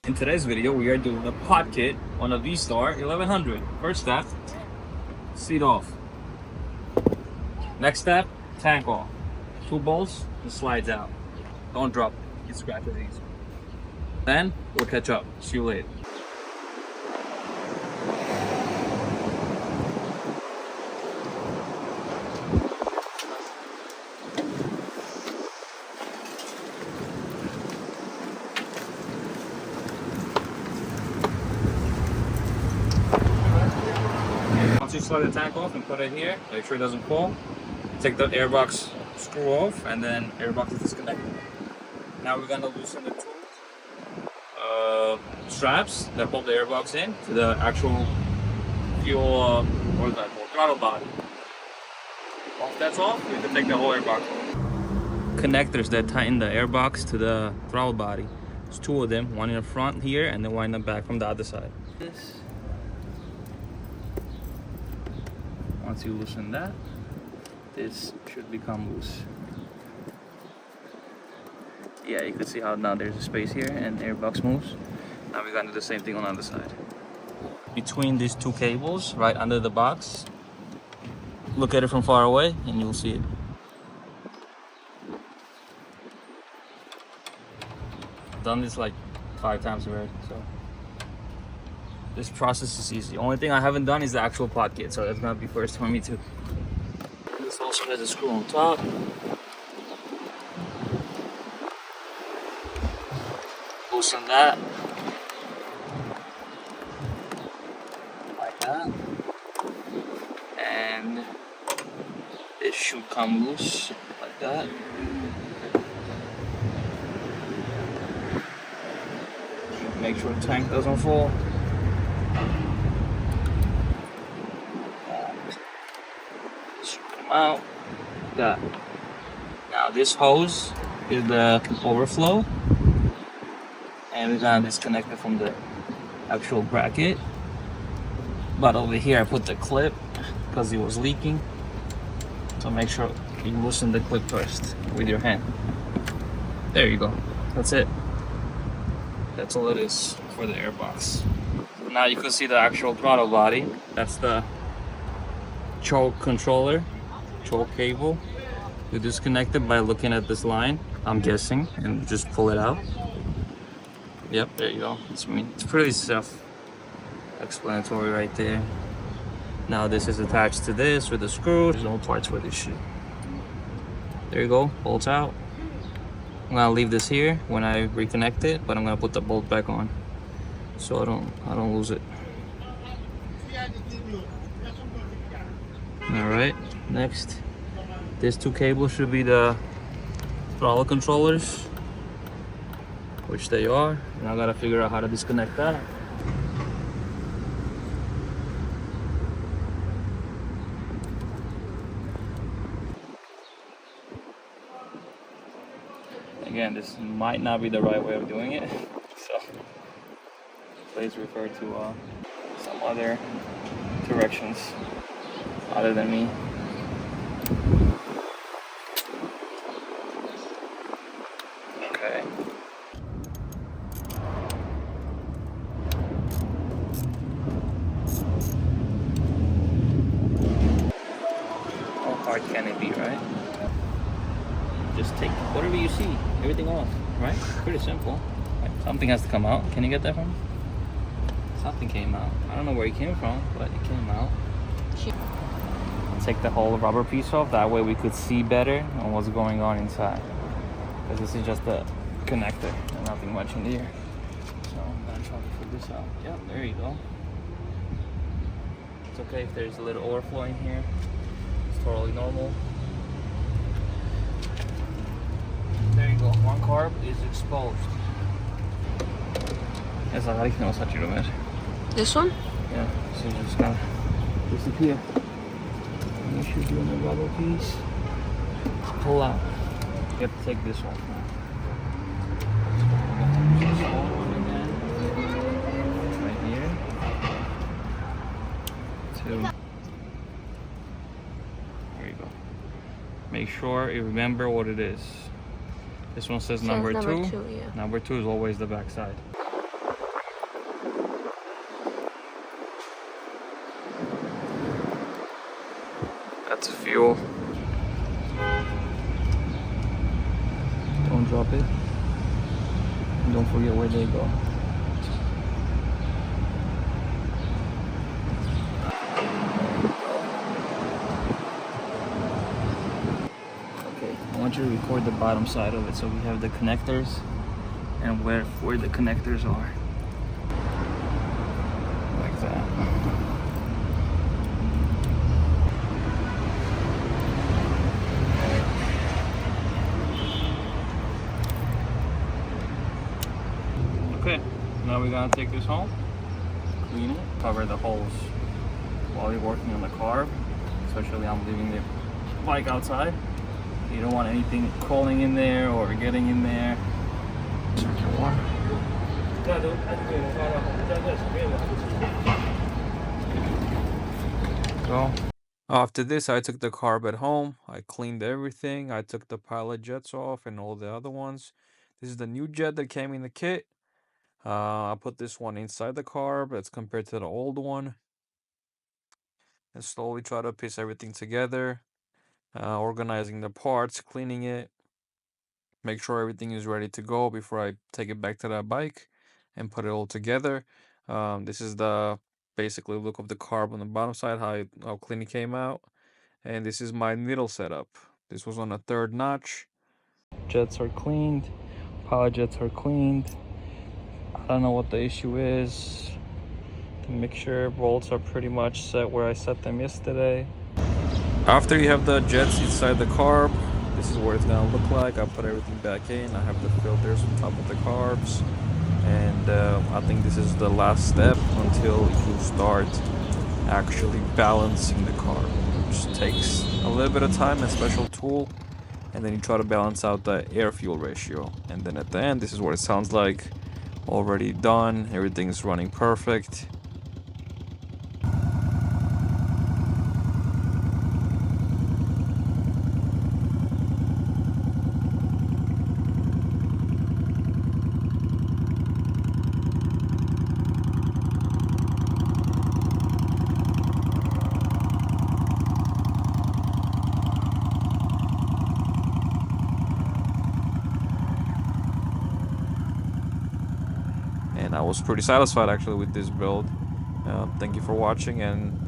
In today's video, we are doing a pod kit on a VSTAR 1100. First step, seat off. Next step, tank off. 2 bolts, it slides out. Don't drop it, it scratches easy. Then we'll catch up. See you later. Once you slide the tank off and put it here, make sure it doesn't fall. Take the airbox screw off, and then airbox is disconnected. Now we're gonna loosen the two straps that hold the airbox in to the actual fuel or the throttle body. Once that's off, we can take the whole airbox off. Connectors that tighten the airbox to the throttle body. There's 2 of them, one in the front here and then one in the back from the other side. Once you loosen that, this should become loose. Yeah, you can see how now there's a space here and the airbox moves. Now we're gonna do the same thing on the other side. Between these 2 cables, right under the box, look at it from far away and you'll see it. I've done this like 5 times already, so this process is easy. Only thing I haven't done is the actual pod kit, so that's gonna be first for me too. This also has a screw on top. Loosen that. Like that. And this should come loose like that. Make sure the tank doesn't fall. This should come out. That. Now this hose is the overflow, and we're gonna disconnect it from the actual bracket. But over here I put the clip because it was leaking. So make sure you loosen the clip first with your hand. There you go. That's it. That's all it is for the airbox. Now you can see the actual throttle body. That's the choke controller, choke cable. You disconnect it by looking at this line, I'm guessing, and just pull it out. Yep, there you go. It's pretty self-explanatory right there. Now this is attached to this with the screw. There's no parts for this shit. There you go, bolts out. I'm gonna leave this here when I reconnect it, but I'm gonna put the bolt back on so I don't lose it. All right, next, these 2 cables should be the throttle controllers, which they are. Now I gotta figure out how to disconnect that. Again, this might not be the right way of doing it, so please refer to some other directions other than me. Okay. How hard can it be, right? Just take whatever you see, everything off, right? Pretty simple. Right. Something has to come out. Can you get that from me? Something came out. I don't know where it came from, but it came out. Take the whole rubber piece off, that way we could see better on what's going on inside. Because this is just a connector and nothing much in here. So I'm gonna try to put this out. Yep, there you go. It's okay if there's a little overflow in here. It's totally normal. There you go, 1 carb is exposed. This one? Yeah, so you just gotta disappear. And you should be in the rubber piece. Pull out. You have to take this off now. Right here. 2. There you go. make sure you remember what it is. This one says number two. Yeah. Number 2 is always the back side. That's fuel. Don't drop it. And don't forget where they go. Okay, I want you to record the bottom side of it so we have the connectors and where the connectors are. Like that. Okay, now we're gonna take this home, clean it, cover the holes while you're working on the car. Especially I'm leaving the bike outside. You don't want anything crawling in there or getting in there. Circuit one. So after this, I took the carb at home. I cleaned everything. I took the pilot jets off and all the other ones. This is the new jet that came in the kit. I put this one inside the carb as compared to the old one. And slowly try to piece everything together. Organizing the parts, cleaning it. Make sure everything is ready to go before I take it back to that bike and put it all together. This is the basically look of the carb on the bottom side, how clean it came out. And this is my needle setup. This was on a 3rd notch. Jets are cleaned. Pilot jets are cleaned. I don't know what the issue is. The mixture bolts are pretty much set where I set them yesterday. After you have the jets inside the carb, this is what it's gonna look like. I put everything back in. I have the filters on top of the carbs. And I think this is the last step until you start actually balancing the carb, which takes a little bit of time, a special tool. And then you try to balance out the air-fuel ratio. And then at the end, this is what it sounds like. Already done. Everything's running perfect. And I was pretty satisfied actually with this build. Thank you for watching, and